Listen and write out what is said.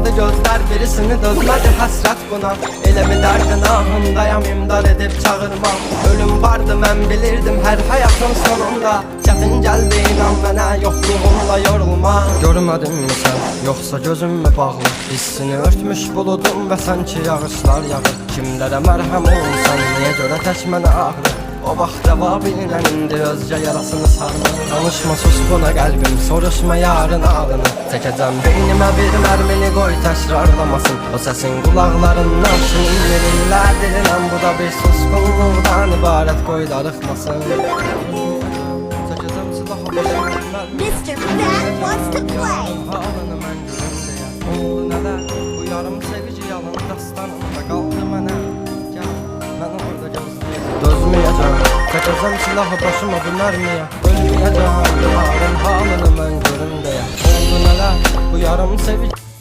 açmadı gözler, birisini dözmedi hasret buna. Elə mi dərdin ahındayam, imdad edib çağırmam. Ölüm vardı mən bilirdim hər həyatın sonunda. Çətin gəldi inan mənə, yoxluğumla yorulma. Görmədin mi sən, yoxsa gözüm mü bağlı? Hissini örtmüş buludum və sanki yağışlar yağır. Kimlərə mərhəm olmuşsan, niyə görə tək mənə ağrı? O vaxt cevabıyla indi özce yarasını sarma. Danışma sus buna qəlbim, soruşma yarın ağını. Çəkəcəm beynimə bir mərmini, qoy təkrarlamasın. O səsin qulaqlarından şirinlir illərdir. Bu da bir susqunluqdan ibarət, qoy darıxmasın. Çəkəcəm silahı başımdan. Mr. Fat wants to play. Halını mən gözümdəyə. Oldu nələr, bu yarım sevici yalan dastanında qaldı mənə. Gəl, mən orada gözləyəm. Dözməyəcəm, çəkəcəm silahı başıma bu mərmiyə. Ölməyəcəm, yarın halını mən görüm deyə. Oldu nələr, bu yarım sevici